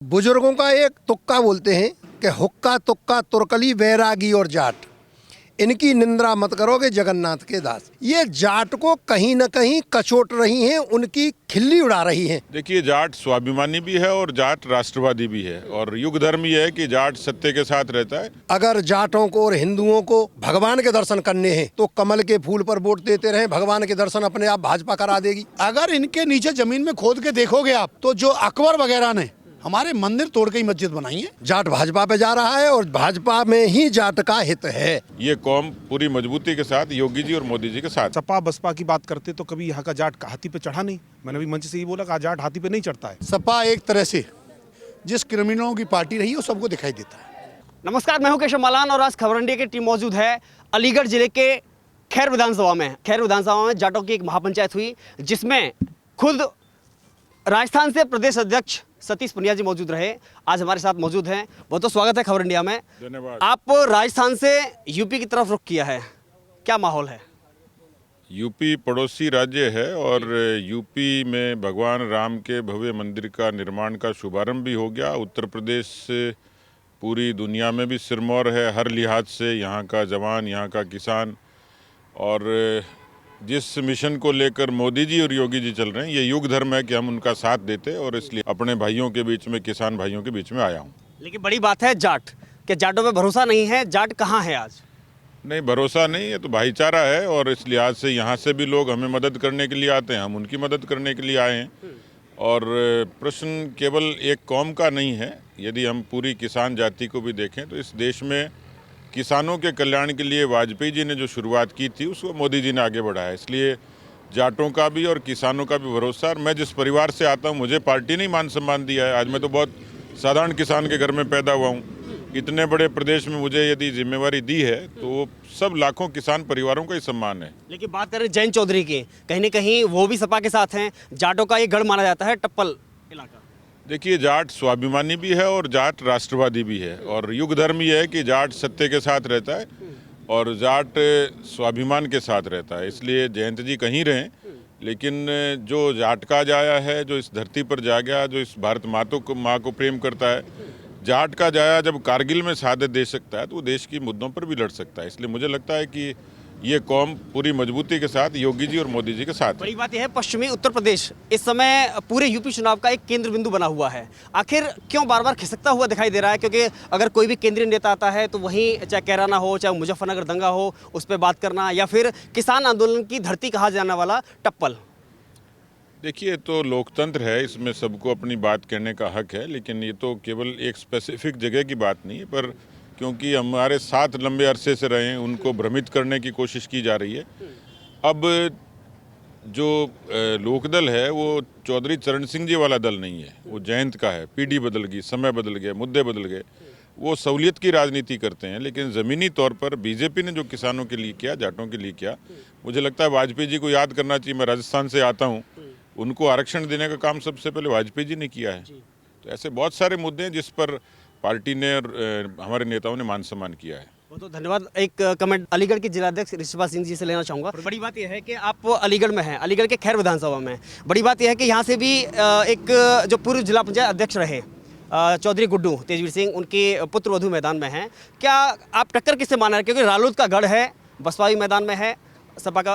बुजुर्गों का एक तुक्का बोलते हैं कि हुक्का तुक्का तुर्कली बैरागी और जाट, इनकी निंदा मत करोगे जगन्नाथ के दास। ये जाट को कहीं न कहीं कचोट रही हैं, उनकी खिल्ली उड़ा रही हैं। देखिए, जाट स्वाभिमानी भी है और जाट राष्ट्रवादी भी है और युग धर्म ये है कि जाट सत्य के साथ रहता है। अगर जाटों को और हिंदुओं को भगवान के दर्शन करने हैं तो कमल के फूल पर वोट देते रहें, भगवान के दर्शन अपने आप भाजपा करा देगी। अगर इनके नीचे जमीन में खोद के देखोगे आप तो जो अकबर वगैरह ने हमारे मंदिर तोड़ के ही मस्जिद बनाई है। जाट भाजपा पे जा रहा है और भाजपा में ही जाट का हित है। ये कौम पूरी मजबूती के साथ योगी जी और मोदी जी के साथ। सपा बसपा की बात करते तो कभी यहाँ का जाट हाथी पे चढ़ा नहीं। मैंने भी मंच से ये बोला कि जाट हाथी पे नहीं चढ़ता है। सपा एक तरह से जिस क्रिमिनलों की पार्टी रही है वो सबको दिखाई देता है। नमस्कार, मैं हूं केशव मालान और आज खबर इंडिया की टीम मौजूद है अलीगढ़ जिले के खैर विधानसभा में। खैर विधानसभा में जाटों की एक महापंचायत हुई जिसमें खुद राजस्थान से प्रदेश अध्यक्ष सतीश पुनिया जी मौजूद रहे। आज हमारे साथ मौजूद हैं। बहुत तो स्वागत है खबर इंडिया में। धन्यवाद। आप राजस्थान से यूपी की तरफ रुख किया है, क्या माहौल है? यूपी पड़ोसी राज्य है और यूपी में भगवान राम के भव्य मंदिर का निर्माण का शुभारंभ भी हो गया। उत्तर प्रदेश से पूरी दुनिया में भी सिरमौर है हर लिहाज से। यहाँ का जवान, यहाँ का किसान, और जिस मिशन को लेकर मोदी जी और योगी जी चल रहे हैं, ये युग धर्म है कि हम उनका साथ देते, और इसलिए अपने भाइयों के बीच में, किसान भाइयों के बीच में आया हूँ। लेकिन बड़ी बात है जाट, कि जाटों पे भरोसा नहीं है। जाट कहाँ है आज? नहीं, भरोसा नहीं, ये तो भाईचारा है और इस लिहाज से यहाँ से भी लोग हमें मदद करने के लिए आते हैं, हम उनकी मदद करने के लिए आए हैं। और प्रश्न केवल एक कौम का नहीं है। यदि हम पूरी किसान जाति को भी देखें तो इस देश में किसानों के कल्याण के लिए वाजपेयी जी ने जो शुरुआत की थी उसको मोदी जी ने आगे बढ़ाया। इसलिए जाटों का भी और किसानों का भी भरोसा। और मैं जिस परिवार से आता हूँ, मुझे पार्टी ने मान सम्मान दिया है। आज मैं तो बहुत साधारण किसान के घर में पैदा हुआ हूँ। इतने बड़े प्रदेश में मुझे यदि जिम्मेवारी दी है तो वो सब लाखों किसान परिवारों का ही सम्मान है। लेकिन बात करें जयंत चौधरी की, कहीं ना कहीं वो भी सपा के साथ हैं। जाटों का ये गढ़ माना जाता है टप्पल इलाका। देखिए, जाट स्वाभिमानी भी है और जाट राष्ट्रवादी भी है और युग धर्म ये है कि जाट सत्य के साथ रहता है और जाट स्वाभिमान के साथ रहता है। इसलिए जयंत जी कहीं रहें, लेकिन जो जाट का जाया है, जो इस धरती पर जा गया, जो इस भारत माँ को प्रेम करता है, जाट का जाया जब कारगिल में शहादत दे सकता है तो वो देश की मुद्दों पर भी लड़ सकता है। इसलिए मुझे लगता है कि ये कौम पूरी मजबूती के साथ योगी जी और मोदी जी के साथ है। बड़ी बात यह है, पश्चिमी उत्तर प्रदेश इस समय पूरे यूपी चुनाव का एक केंद्र बिंदु बना हुआ है। आखिर क्यों बार बार खिसकता हुआ दिखाई दे रहा है? क्योंकि अगर कोई भी केंद्रीय नेता आता है तो वहीं चाहे कैराना हो, चाहे मुजफ्फरनगर दंगा हो, उस पर बात करना, या फिर किसान आंदोलन की धरती कहा जाने वाला टप्पल। देखिए, तो लोकतंत्र है, इसमें सबको अपनी बात कहने का हक है, लेकिन ये तो केवल एक स्पेसिफिक जगह की बात नहीं है। पर क्योंकि हमारे साथ लंबे अरसे से रहे हैं, उनको भ्रमित करने की कोशिश की जा रही है। अब जो लोकदल है वो चौधरी चरण सिंह जी वाला दल नहीं है, वो जयंत का है। पीढ़ी बदल गई, समय बदल गया, मुद्दे बदल गए। वो सहूलियत की राजनीति करते हैं, लेकिन ज़मीनी तौर पर बीजेपी ने जो किसानों के लिए किया, जाटों के लिए किया, मुझे लगता है वाजपेयी जी को याद करना चाहिए। मैं राजस्थान से आता हूँ, उनको आरक्षण देने का काम सबसे पहले वाजपेयी जी ने किया है। तो ऐसे बहुत सारे मुद्दे हैं जिस पर पार्टी ने और हमारे नेताओं ने मान सम्मान किया है। बहुत बहुत धन्यवाद। एक कमेंट अलीगढ़ के जिलाध्यक्ष ऋषिपाल सिंह जी से लेना चाहूँगा। बड़ी बात यह है कि आप अलीगढ़ में हैं, अलीगढ़ के खैर विधानसभा में। बड़ी बात यह है कि यहाँ से भी एक जो पूर्व जिला पंचायत अध्यक्ष रहे चौधरी गुड्डू तेजवीर सिंह, उनके पुत्र वधू मैदान में हैं। क्या आप टक्कर किससे मान रहे हैं? क्योंकि रालोद का गढ़ है, बसपा भी मैदान में है, सपा का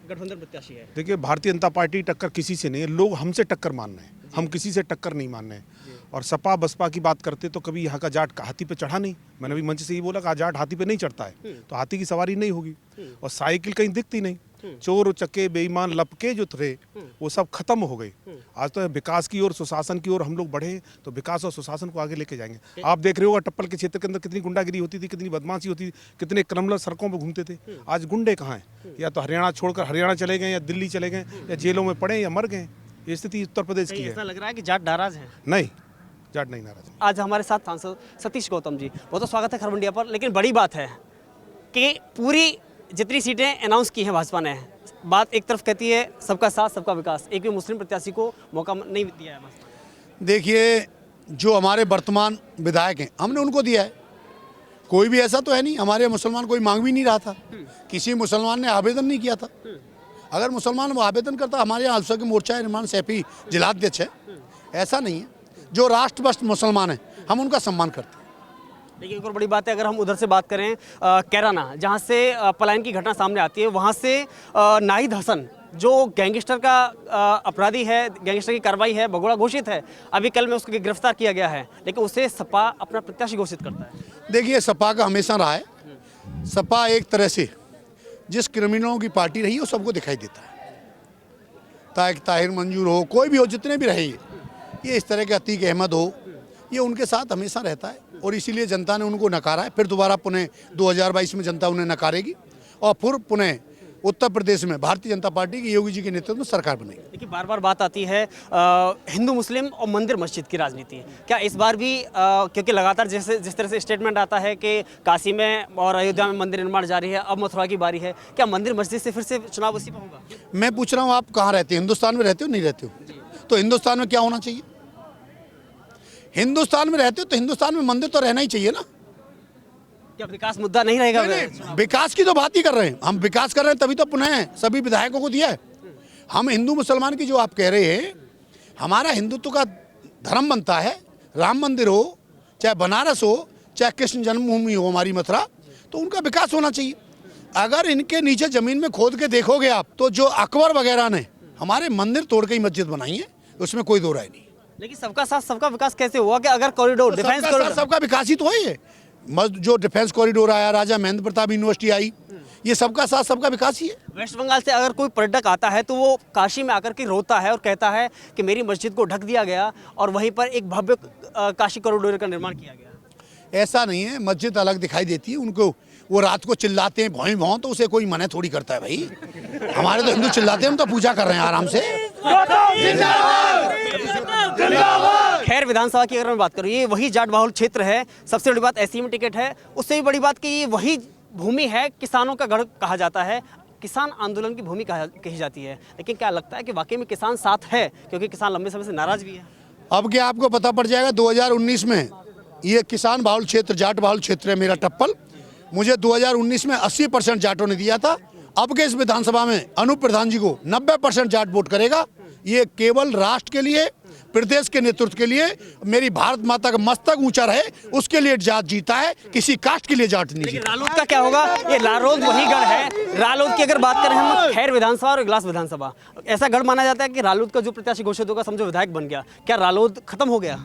गठबंधन प्रत्याशी है। देखिए, भारतीय जनता पार्टी टक्कर किसी से नहीं है। लोग हमसे टक्कर मान रहे हैं, हम किसी से टक्कर नहीं मान रहे हैं। और सपा बसपा की बात करते तो कभी यहाँ का जाट हाथी पे चढ़ा नहीं। मैंने भी मंच से ये बोला कि जाट हाथी पे नहीं चढ़ता है, तो हाथी की सवारी नहीं होगी और साइकिल कहीं दिखती नहीं। चोर चक्के बेईमान लपके जो थे वो सब खत्म हो गए। आज तो विकास की ओर, सुशासन की ओर हम लोग बढ़े, तो विकास और सुशासन को आगे लेके जाएंगे। आप देख रहे होगा टप्पल के क्षेत्र के अंदर कितनी गुंडागिरी होती थी, कितनी बदमाशी होती थी, कितने क्रिमिनल सड़कों पर घूमते थे। आज गुंडे कहाँ हैं? या तो हरियाणा छोड़कर हरियाणा चले गए, या दिल्ली चले गए, या जेलों में पड़े, या मर गए। ये स्थिति उत्तर प्रदेश की है। ऐसा लग रहा है कि जाट नाराज है। नहीं, जाट नहीं नाराज। आज हमारे साथ सांसद सतीश गौतम जी, बहुत तो स्वागत है खबर इंडिया पर। लेकिन बड़ी बात है कि पूरी जितनी सीटें अनाउंस की हैं भाजपा ने, बात एक तरफ कहती है सबका साथ सबका विकास, एक भी मुस्लिम प्रत्याशी को मौका नहीं दिया है भाजपा। देखिए, जो हमारे वर्तमान विधायक हैं हमने उनको दिया है। कोई भी ऐसा तो है नहीं, हमारे मुसलमान कोई मांग भी नहीं रहा था, किसी मुसलमान ने आवेदन नहीं किया था। अगर मुसलमान वो आवेदन करता, हमारे यहाँ अल्पसंख्यक मोर्चा निर्माण सैफी जिलाध्यक्ष है, ऐसा नहीं है। जो राष्ट्रभक्त मुसलमान हैं, हम उनका सम्मान करते हैं। देखिए एक और बड़ी बात है, अगर हम उधर से बात करें कैराना, जहाँ से पलायन की घटना सामने आती है, वहाँ से नाहिद हसन जो गैंगस्टर का अपराधी है, गैंगस्टर की कार्रवाई है, भगोड़ा घोषित है, अभी कल में उसको गिरफ्तार किया गया है, लेकिन उसे सपा अपना प्रत्याशी घोषित करता है। देखिए सपा का हमेशा रहा है, सपा एक तरह से जिस क्रिमिनलों की पार्टी रही वो सबको दिखाई देता है। ताहिर मंजूर हो, कोई भी हो, जितने भी रहे ये इस तरह के अतीक अहमद हो, ये उनके साथ हमेशा रहता है और इसीलिए जनता ने उनको नकारा है। फिर दोबारा पुनः 2022 में जनता उन्हें नकारेगी और फिर पुनः उत्तर प्रदेश में भारतीय जनता पार्टी की योगी जी के नेतृत्व में सरकार बनेगी। देखिए बार बार बात आती है हिंदू मुस्लिम और मंदिर मस्जिद की राजनीति, क्या इस बार भी क्योंकि लगातार जिस तरह से स्टेटमेंट आता है कि काशी में और अयोध्या में मंदिर निर्माण जारी है, अब मथुरा की बारी है, क्या मंदिर मस्जिद से फिर से चुनाव उसी पर होगा? मैं पूछ रहा हूँ आप कहाँ रहते हो, हिंदुस्तान में रहते हो नहीं रहते हो? तो हिंदुस्तान में क्या होना चाहिए? हिंदुस्तान में रहते हो तो हिंदुस्तान में मंदिर तो रहना ही चाहिए ना। क्या विकास मुद्दा नहीं रहेगा? विकास की तो बात ही कर रहे हैं हम, विकास कर रहे हैं तभी तो पुनः सभी विधायकों को दिया है। हम हिंदू मुसलमान की जो आप कह रहे हैं, हमारा हिंदुत्व का धर्म बनता है, राम मंदिर हो, चाहे बनारस हो, चाहे कृष्ण जन्मभूमि हो हमारी मथुरा, तो उनका विकास होना चाहिए। अगर इनके नीचे ज़मीन में खोद के देखोगे आप, तो जो अकबर वगैरह ने हमारे मंदिर तोड़ के ही मस्जिद बनाई है, उसमें कोई दो राय नहीं। लेकिन सबका साथ सबका विकास कैसे हुआ कि अगर कॉरिडोर डिफेंस कॉरिडोर सबका विकास ही तो है ये। जो डिफेंस कॉरिडोर आया, राजा महेंद्र प्रताप यूनिवर्सिटी आई, ये सबका साथ सबका विकास ही है। वेस्ट बंगाल से अगर कोई पर्यटक आता है तो वो काशी में आकर के रोता है और कहता है कि मेरी मस्जिद को ढक दिया गया और वहीं पर एक भव्य काशी कॉरिडोर का निर्माण किया गया। ऐसा नहीं है, मस्जिद अलग दिखाई देती है उनको। वो रात को चिल्लाते हैं भौं भौं, तो उसे कोई मना थोड़ी करता है भाई। हमारे तो हिंदू चिल्लाते हैं, हम तो पूजा कर रहे हैं आराम से। खैर विधानसभा की अगर मैं बात करूँ, ये वही जाट बाहुल क्षेत्र है, सबसे बड़ी बात ऐसी में टिकट है, उससे भी बड़ी बात कि ये वही भूमि है, किसानों का गढ़ कहा जाता है, किसान आंदोलन की भूमि कही जाती है। लेकिन क्या लगता है कि वाकई में किसान साथ है? क्योंकि किसान लंबे समय से नाराज भी है। अब क्या आपको पता पड़ जाएगा 2019 में, ये किसान बाहुल क्षेत्र, जाट बाहुल क्षेत्र है मेरा टप्पल। मुझे 2019 में 80% जाटों ने दिया था। अब के इस विधानसभा में अनूप प्रधान जी को 90% जाट वोट करेगा। ये केवल राष्ट्र के लिए, प्रदेश के नेतृत्व के लिए, मेरी भारत माता का मस्तक ऊंचा रहे उसके लिए जाट जीता है, किसी कास्ट के लिए जाट नहीं जीता। रालोद का क्या होगा? ये रालोद वही गढ़ है। रालोद की अगर बात करें हम, खैर विधानसभा और इगलास विधानसभा, ऐसा गढ़ माना जाता है कि रालोद का जो प्रत्याशी घोषित होगा, समझो विधायक बन गया, क्या रालोद खत्म हो गया?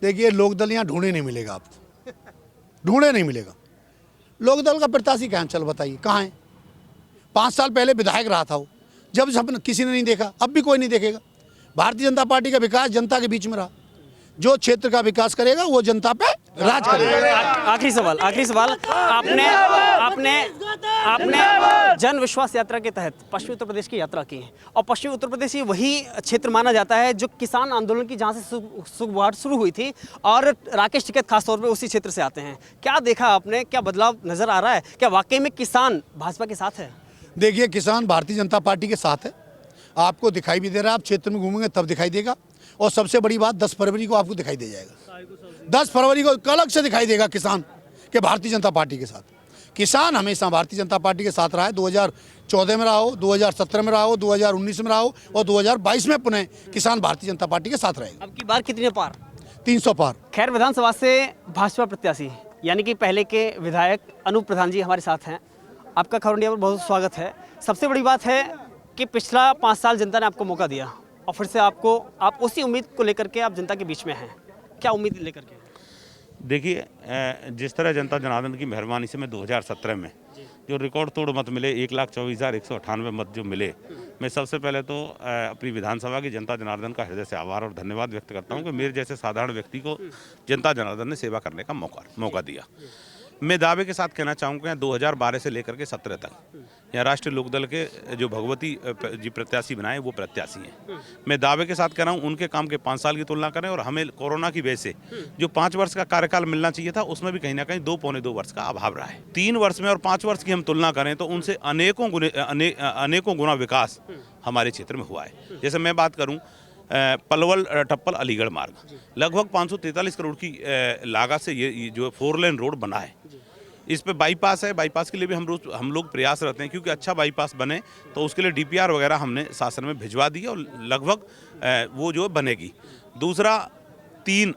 देखिए लोकदल यहाँ ढूंढे नहीं मिलेगा आपको, ढूंढे नहीं मिलेगा। लोकदल का प्रत्याशी कहाँ, चल बताइए कहाँ है? 5 साल पहले विधायक रहा था वो, जब सब किसी ने नहीं देखा, अब भी कोई नहीं देखेगा। भारतीय जनता पार्टी का विकास जनता के बीच में रहा। जो क्षेत्र का विकास करेगा वो जनता पे राज करेगा। आखिरी सवाल, आपने जन विश्वास यात्रा के तहत पश्चिमी उत्तर प्रदेश की यात्रा की है और पश्चिमी उत्तर प्रदेश ही वही क्षेत्र माना जाता है जो किसान आंदोलन की जहाँ से शुरुआत शुरू हुई थी और राकेश टिकैत खासतौर पे उसी क्षेत्र से आते हैं। क्या देखा आपने, क्या बदलाव नजर आ रहा है? क्या वाकई में किसान भाजपा के साथ है? देखिए किसान भारतीय जनता पार्टी के साथ है, आपको दिखाई भी दे रहा है। आप क्षेत्र में घूमेंगे तब दिखाई देगा। और सबसे बड़ी बात 10 फरवरी को आपको दिखाई दे जाएगा। 10 फरवरी को अलग से दिखाई देगा किसान के भारतीय जनता पार्टी के साथ। किसान हमेशा भारतीय जनता पार्टी के साथ रहा है। 2014 में रहा हो, 2017 में रहा हो, 2019 में रहा हो और 2022 में पुनः किसान भारतीय जनता पार्टी के साथ रहेगा। अब की बार कितने पार? 300 पार। खैर विधानसभा से भाजपा प्रत्याशी यानी कि पहले के विधायक अनूप प्रधान जी हमारे साथ हैं। आपका खबर इंडिया पर बहुत स्वागत है। सबसे बड़ी बात है कि पिछला 5 साल जनता ने आपको मौका दिया और फिर से आप उसी उम्मीद को लेकर के आप जनता के बीच में हैं। क्या उम्मीद लेकर के? देखिए जिस तरह जनता जनार्दन की मेहरबानी से मैं 2017 में जो रिकॉर्ड तोड़ मत मिले, 1,24,198 मत जो मिले, मैं सबसे पहले तो अपनी विधानसभा की जनता जनार्दन का हृदय से आभार और धन्यवाद व्यक्त करता हूं कि मेरे जैसे साधारण व्यक्ति को जनता जनार्दन ने सेवा करने का मौका दिया। मैं दावे के साथ कहना चाहूँगा 2012 से लेकर के 17 तक यहाँ राष्ट्रीय लोकदल के जो भगवती जी प्रत्याशी बनाए वो प्रत्याशी हैं। मैं दावे के साथ कह रहा हूँ उनके काम के 5 साल की तुलना करें और हमें कोरोना की वजह से जो 5 वर्ष का कार्यकाल मिलना चाहिए था उसमें भी कहीं ना कहीं 2-2.25 वर्ष का अभाव रहा है। 3 वर्ष में और 5 वर्ष की हम तुलना करें तो उनसे अनेकों गुना विकास हमारे क्षेत्र में हुआ है। जैसे मैं बात करूँ पलवल टप्पल अलीगढ़ मार्ग, लगभग 543 करोड़ की लागत से ये जो 4 लेन रोड बना है। इस पे बाईपास है, बाईपास के लिए भी हम लोग प्रयासरत हैं क्योंकि अच्छा बाईपास बने तो उसके लिए DPR वगैरह हमने शासन में भिजवा दी और लगभग वो जो बनेगी। दूसरा 3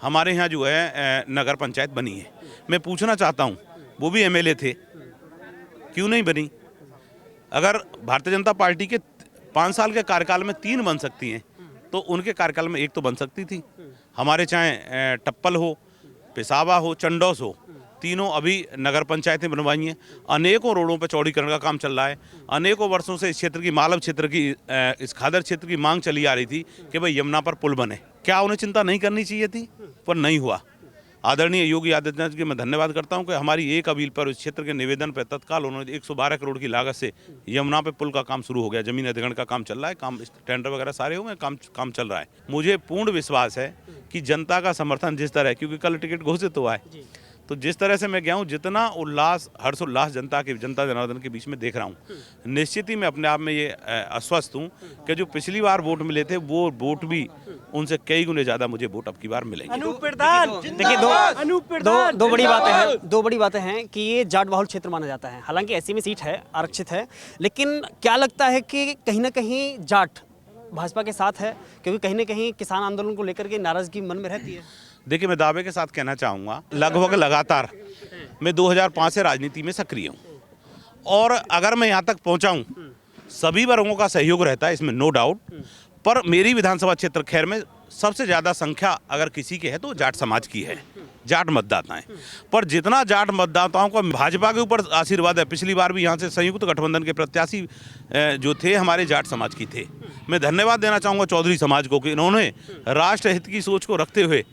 हमारे यहाँ जो है नगर पंचायत बनी है। मैं पूछना चाहता हूँ, वो भी एमएलए थे, क्यों नहीं बनी? अगर भारतीय जनता पार्टी के 5 साल के कार्यकाल में 3 बन सकती हैं तो उनके कार्यकाल में 1 तो बन सकती थी। हमारे चाहे टप्पल हो, पेशावा हो, चंडौस हो, तीनों अभी नगर पंचायतें बनवाई हैं। अनेकों रोडों पर चौड़ीकरण का काम चल रहा है। अनेकों वर्षों से इस क्षेत्र की, मालव क्षेत्र की, इस खादर क्षेत्र की मांग चली आ रही थी कि भाई यमुना पर पुल बने। क्या उन्हें चिंता नहीं करनी चाहिए थी? पर नहीं हुआ। आदरणीय योगी आदित्यनाथ जी, मैं धन्यवाद करता हूं कि हमारी एक अपील पर, उस क्षेत्र के निवेदन पर तत्काल उन्होंने 112 करोड़ की लागत से यमुना पे पुल का काम शुरू हो गया। जमीन अधिग्रहण का काम चल रहा है, काम टेंडर वगैरह सारे हो गए, काम चल रहा है। मुझे पूर्ण विश्वास है कि जनता का समर्थन जिस तरह, क्योंकि कल टिकट घोषित हुआ है, तो जिस तरह से मैं गया हूँ, जितना उल्लास, हर्षोल्लास जनता जनार्दन के बीच में देख रहा हूँ, निश्चित ही मैं अपने आप में ये आश्वस्त हूँ कि जो पिछली बार वोट मिले थे वो वोट भी उनसे कई गुने ज्यादा मुझे वोट अब की बार मिलेंगे। देखिए, दो बड़ी बातें हैं कि ये जाट बहुल क्षेत्र माना जाता है। हालांकि ऐसी में सीट है, आरक्षित है, लेकिन क्या लगता है कि कहीं ना कहीं जाट भाजपा के साथ है, क्योंकि कहीं ना कहीं किसान आंदोलन को लेकर के नाराजगी मन में रहती है? देखिए, मैं दावे के साथ कहना चाहूँगा, लगभग लगातार मैं 2005 से राजनीति में सक्रिय हूँ, और अगर मैं यहाँ तक पहुँचा हूँ, सभी वर्गों का सहयोग रहता है, इसमें नो डाउट। पर मेरी विधानसभा क्षेत्र खैर में सबसे ज़्यादा संख्या अगर किसी की है तो जाट समाज की है, जाट मतदाता हैं। पर जितना जाट मतदाताओं को भाजपा के ऊपर आशीर्वाद है, पिछली बार भी यहाँ से संयुक्त गठबंधन के प्रत्याशी जो थे हमारे जाट समाज की थे। मैं धन्यवाद देना चाहूँगा चौधरी समाज को कि इन्होंने राष्ट्र हित की सोच को रखते हुए,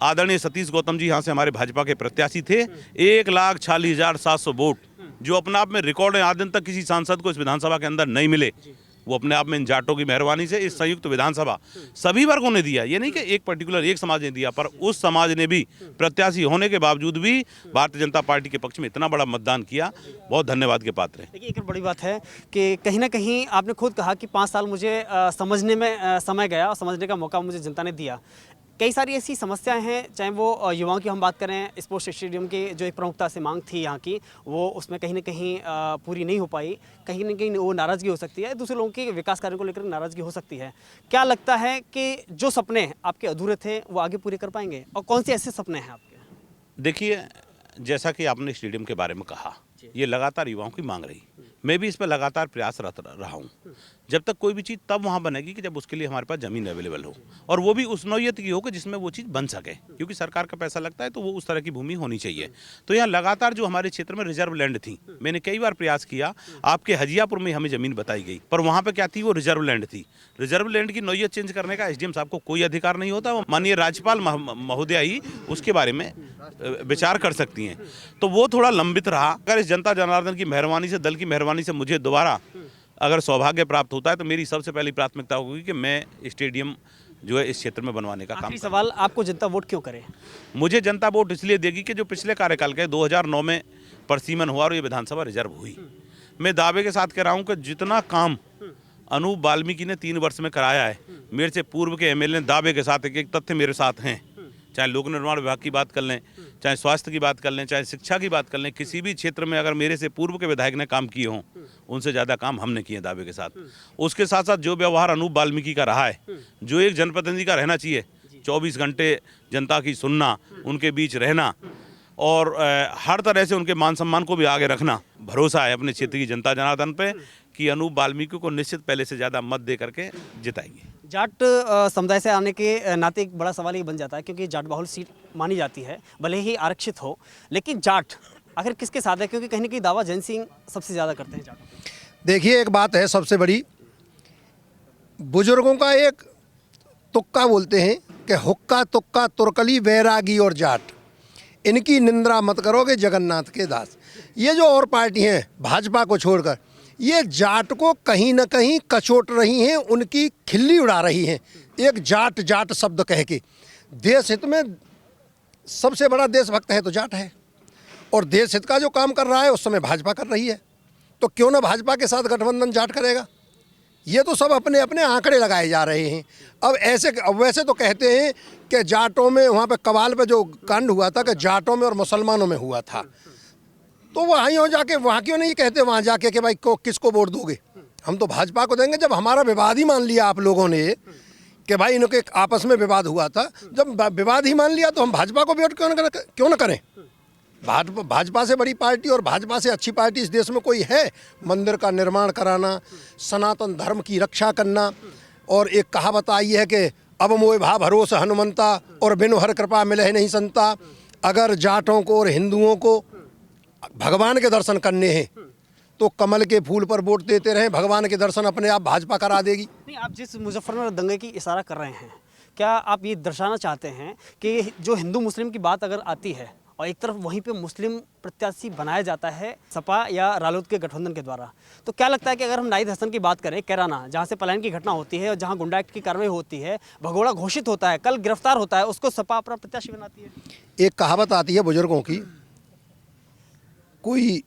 आदरणीय सतीश गौतम जी यहाँ से हमारे भाजपा के प्रत्याशी थे, 1,40,700 वोट, जो अपने आप में रिकॉर्ड है। आज दिन तक किसी सांसद को इस विधानसभा के अंदर नहीं मिले। वो अपने आप में इन जाटों की मेहरबानी से इस संयुक्त विधानसभा सभी वर्गों ने दिया। ये नहीं कि एक पर्टिकुलर एक समाज ने दिया, पर उस समाज ने भी प्रत्याशी होने के बावजूद भी भारतीय जनता पार्टी के पक्ष में इतना बड़ा मतदान किया। बहुत धन्यवाद के पात्र है। देखिए, एक बड़ी बात है कि कहीं ना कहीं आपने खुद कहा कि 5 साल मुझे समझने में समय गया और समझने का मौका मुझे जनता ने दिया। कई सारी ऐसी समस्याएं हैं, चाहे वो युवाओं की हम बात करें, स्पोर्ट्स स्टेडियम की जो एक प्रमुखता से मांग थी यहाँ की, वो उसमें कहीं ना कहीं पूरी नहीं हो पाई। कहीं ना कहीं वो नाराज़गी हो सकती है, दूसरे लोगों के विकास कार्यों को लेकर नाराज़गी हो सकती है। क्या लगता है कि जो सपने आपके अधूरे थे वो आगे पूरे कर पाएंगे, और कौन से ऐसे सपने हैं आपके? देखिए, जैसा कि आपने स्टेडियम के बारे में कहा, ये लगातार युवाओं की मांग रही, मैं भी इस पर लगातार प्रयासरत रहा हूँ। जब तक कोई भी चीज़ तब वहाँ बनेगी कि जब उसके लिए हमारे पास ज़मीन अवेलेबल हो, और वो भी उस नौयत की हो कि जिसमें वो चीज़ बन सके, क्योंकि सरकार का पैसा लगता है तो वो उस तरह की भूमि होनी चाहिए। तो यहाँ लगातार जो हमारे क्षेत्र में रिजर्व लैंड थी, मैंने कई बार प्रयास किया। आपके हजियापुर में हमें ज़मीन बताई गई, पर वहाँ पर क्या थी, वो रिजर्व लैंड थी। रिजर्व लैंड की नौयत चेंज करने का एसडीएम साहब को कोई अधिकार नहीं होता। माननीय राज्यपाल महोदया ही उसके बारे में विचार कर सकती हैं। तो वो थोड़ा लंबित रहा। अगर इस जनता जनार्दन की मेहरबानी से, दल की मेहरबानी से मुझे दोबारा अगर सौभाग्य प्राप्त होता है तो मेरी सबसे पहली प्राथमिकता होगी कि मैं स्टेडियम जो है इस क्षेत्र में बनवाने का काम करूं। सवाल, आपको जनता वोट क्यों करे? मुझे जनता वोट इसलिए देगी कि जो पिछले कार्यकाल के 2009 में परसीमन हुआ और ये विधानसभा रिजर्व हुई, मैं दावे के साथ कह रहा हूँ कि जितना काम अनूप वाल्मीकि ने 3 वर्ष में कराया है, मेरे से पूर्व के एमएलए ने दावे के साथ, एक तथ्य मेरे साथ हैं, चाहे लोक निर्माण विभाग की बात कर लें, चाहे स्वास्थ्य की बात कर लें, चाहे शिक्षा की बात कर लें, किसी भी क्षेत्र में अगर मेरे से पूर्व के विधायक ने काम किए हों, उनसे ज़्यादा काम हमने किए दावे के साथ। उसके साथ साथ जो व्यवहार अनूप वाल्मीकि का रहा है, जो एक जनप्रतिनिधि का रहना चाहिए, 24 घंटे जनता की सुनना, उनके बीच रहना, और हर तरह से उनके मान सम्मान को भी आगे रखना, भरोसा है अपने क्षेत्र की जनता जनार्दन पे कि अनूप वाल्मीकि को निश्चित पहले से ज़्यादा मत दे करके जिताएंगे। जाट समुदाय से आने के नाते एक बड़ा सवाल ये बन जाता है, क्योंकि जाट बहुल सीट मानी जाती है, भले ही आरक्षित हो, लेकिन जाट आखिर किसके साथ है? क्योंकि कहीं ना कहीं दावा जैन सिंह सबसे ज़्यादा करते हैं जाटों पे। देखिए, एक बात है सबसे बड़ी, बुजुर्गों का एक तुक्का बोलते हैं कि हुक्का तुक्का तुर्कली वैरागी और जाट, इनकी निंदा मत करोगे जगन्नाथ के दास। ये जो और पार्टी हैं भाजपा को छोड़कर, ये जाट को कहीं न कहीं कचोट रही हैं, उनकी खिल्ली उड़ा रही हैं, एक जाट जाट शब्द कह के। देश हित में सबसे बड़ा देशभक्त है तो जाट है, और देश हित का जो काम कर रहा है उस समय भाजपा कर रही है, तो क्यों ना भाजपा के साथ गठबंधन जाट करेगा? ये तो सब अपने अपने आंकड़े लगाए जा रहे हैं। अब वैसे तो कहते हैं कि जाटों में, वहाँ पे कवाल पे जो कांड हुआ था कि जाटों में और मुसलमानों में हुआ था, तो वहीं हो जाके वहाँ क्यों नहीं कहते वहाँ जाके कि भाई किसको वोट दोगे? हम तो भाजपा को देंगे। जब हमारा विवाद ही मान लिया आप लोगों ने कि भाई इनके आपस में विवाद हुआ था, जब विवाद ही मान लिया तो हम भाजपा को वोट क्यों न करें। भाजपा से बड़ी पार्टी और भाजपा से अच्छी पार्टी इस देश में कोई है? मंदिर का निर्माण कराना, सनातन धर्म की रक्षा करना, और एक कहावत आई है कि अब मोए भा भरोस हनुमंता और बिनु हर कृपा मिले नहीं संता। अगर जाटों को और हिंदुओं को भगवान के दर्शन करने हैं तो कमल के फूल पर वोट देते रहें, भगवान के दर्शन अपने आप भाजपा करा देगी। नहीं, आप जिस मुजफ्फरनगर दंगे की इशारा कर रहे हैं, क्या आप ये दर्शाना चाहते हैं कि जो हिंदू मुस्लिम की बात अगर आती है और एक तरफ वहीं पे मुस्लिम प्रत्याशी बनाया जाता है सपा या रालोद के गठबंधन के द्वारा, तो क्या लगता है कि अगर हम नाहिद हसन की बात करें, कैराना जहाँ से पलायन की घटना होती है और जहाँ गुंडा एक्ट की कार्रवाई होती है, भगोड़ा घोषित होता है, कल गिरफ्तार होता है, उसको सपा अपना प्रत्याशी बनाती है। एक कहावत आती है बुजुर्गों की, कोई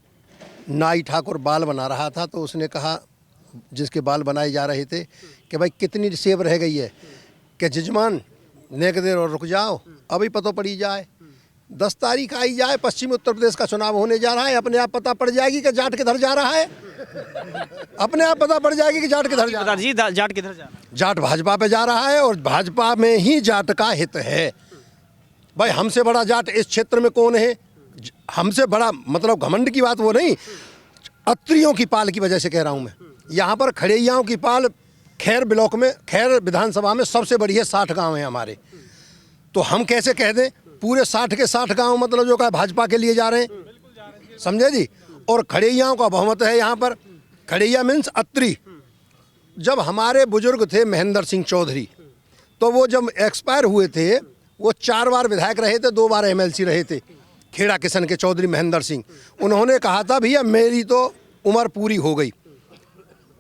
नाई ठाकुर बाल बना रहा था तो उसने कहा, जिसके बाल बनाए जा रहे थे, कि भाई कितनी सेब रह गई है, कि जजमान नेक देर और रुक जाओ, अभी पता पड़ी जाए, 10 तारीख आई जाए, पश्चिमी उत्तर प्रदेश का चुनाव होने जा रहा है, अपने आप पता पड़ जाएगी कि जाट किधर जा रहा है। अपने आप पता पड़ जाएगी कि जाट किधर जा रहा है। जी, जाट किधर जा रहा है? जाट भाजपा पे जा रहा है और भाजपा में ही जाट का हित है। भाई हमसे बड़ा जाट इस क्षेत्र में कौन है? हमसे बड़ा मतलब घमंड की बात वो नहीं, अत्रियों की पाल की वजह से कह रहा हूँ मैं। यहाँ पर खड़ैयाओं की पाल खैर ब्लॉक में, खैर विधानसभा में सबसे बड़ी है, 60 गांव हैं हमारे। तो हम कैसे कह दें पूरे 60 के 60 गांव मतलब जो का भाजपा के लिए जा रहे हैं, समझे जी। और खड़ैयाओं का बहुमत है यहाँ पर। खड़ैया मीन्स अत्री। जब हमारे बुजुर्ग थे महेंद्र सिंह चौधरी, तो वो जब एक्सपायर हुए थे, वो 4 बार विधायक रहे थे, 2 बार MLC रहे थे, खेड़ा किशन के चौधरी महेंद्र सिंह। उन्होंने कहा था भैया मेरी तो उम्र पूरी हो गई,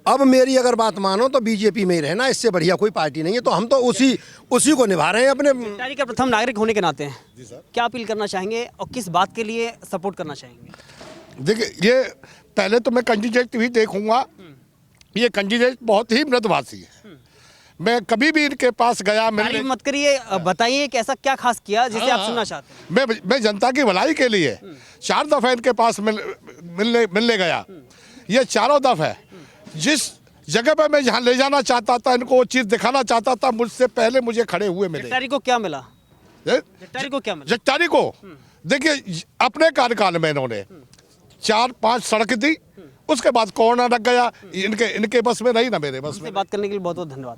अब मेरी अगर बात मानो तो बीजेपी में ही रहना, इससे बढ़िया कोई पार्टी नहीं है। तो हम तो उसी को निभा रहे हैं अपने। जट्टारी का प्रथम नागरिक होने के नाते हैं क्या अपील करना चाहेंगे और किस बात के लिए सपोर्ट करना चाहेंगे? देखिए, ये पहले तो मैं कैंडिडेट भी देखूंगा। ये कैंडिडेट बहुत ही मृदभाषी है। मैं कभी भी इनके पास गया, तारीफ मत करिए, बताइए कि ऐसा क्या खास किया जिसे आप सुनना चाहते हैं। मैं जनता की भलाई के लिए 4 दफे इनके पास मिलने गया। ये 4 दफे जिस जगह पे मैं जहाँ ले जाना चाहता था, इनको वो चीज़ दिखाना चाहता था, मुझसे पहले मुझे खड़े हुए मिले। जट्टारी को क्या मिला? जट्टारी को क्या मिला? जट्टारी को देखिए, अपने कार्यकाल में इन्होंने 4-5 सड़क दी, उसके बाद कोरोना लग गया। इनके बस में नहीं ना मेरे बस में। बात करने के लिए बहुत बहुत धन्यवाद।